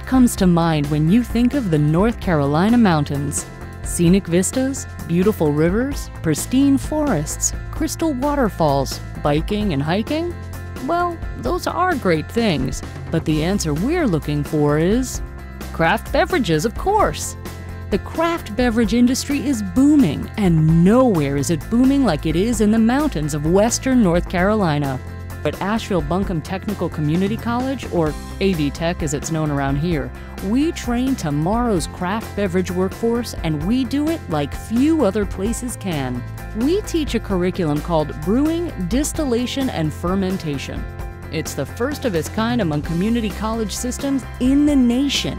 comes to mind when you think of the North Carolina mountains? Scenic vistas, beautiful rivers, pristine forests, crystal waterfalls, biking and hiking? Well, those are great things, but the answer we're looking for is craft beverages, of course. The craft beverage industry is booming, and nowhere is it booming like it is in the mountains of western North Carolina. At Asheville-Buncombe Technical Community College, or AV Tech as it's known around here, we train tomorrow's craft beverage workforce, and we do it like few other places can. We teach a curriculum called Brewing, Distillation, and Fermentation. It's the first of its kind among community college systems in the nation.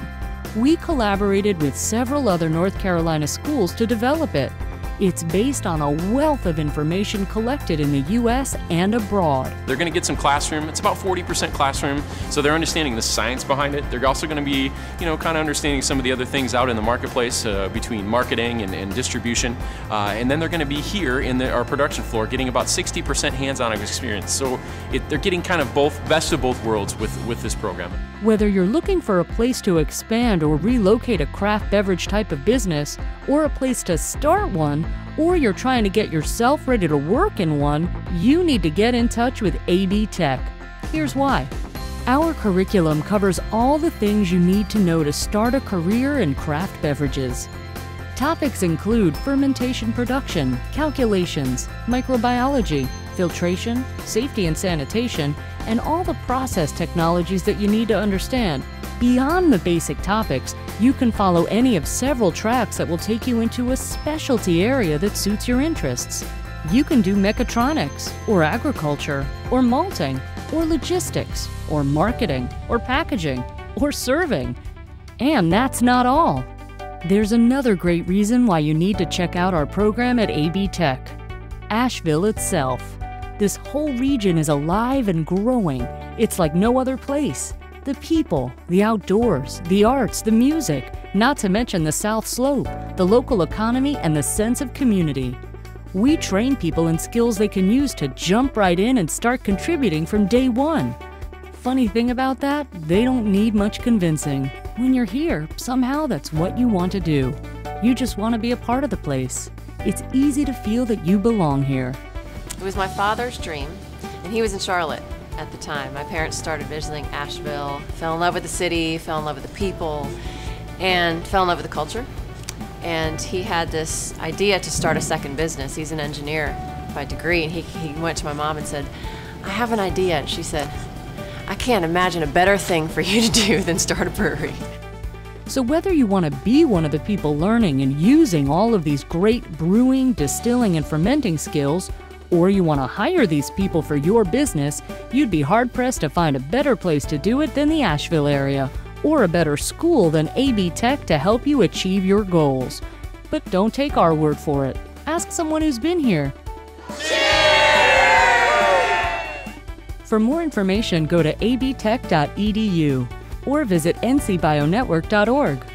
We collaborated with several other North Carolina schools to develop it. It's based on a wealth of information collected in the U.S. and abroad. They're going to get some classroom. It's about 40% classroom, so they're understanding the science behind it. They're also going to be, kind of understanding some of the other things out in the marketplace between marketing and distribution. And then they're going to be here in our production floor getting about 60% hands-on experience. So they're getting kind of best of both worlds with this program. Whether you're looking for a place to expand or relocate a craft beverage type of business, or a place to start one, or you're trying to get yourself ready to work in one, you need to get in touch with AV Tech. Here's why. Our curriculum covers all the things you need to know to start a career in craft beverages. Topics include fermentation production, calculations, microbiology, filtration, safety and sanitation, and all the process technologies that you need to understand. Beyond the basic topics, you can follow any of several tracks that will take you into a specialty area that suits your interests. You can do mechatronics, or agriculture, or malting, or logistics, or marketing, or packaging, or serving. And that's not all. There's another great reason why you need to check out our program at AV Tech. Asheville itself. This whole region is alive and growing. It's like no other place. The people, the outdoors, the arts, the music, not to mention the South Slope, the local economy, and the sense of community. We train people in skills they can use to jump right in and start contributing from day one. Funny thing about that, they don't need much convincing. When you're here, somehow that's what you want to do. You just want to be a part of the place. It's easy to feel that you belong here. It was my father's dream, and he was in Charlotte at the time. My parents started visiting Asheville, fell in love with the city, fell in love with the people, and fell in love with the culture. And he had this idea to start a second business. He's an engineer by degree, and he went to my mom and said, "I have an idea." And she said, "I can't imagine a better thing for you to do than start a brewery." So whether you want to be one of the people learning and using all of these great brewing, distilling, and fermenting skills, or you want to hire these people for your business, you'd be hard-pressed to find a better place to do it than the Asheville area, or a better school than AV Tech to help you achieve your goals. But don't take our word for it. Ask someone who's been here. For more information, go to avtech.edu or visit ncbionetwork.org.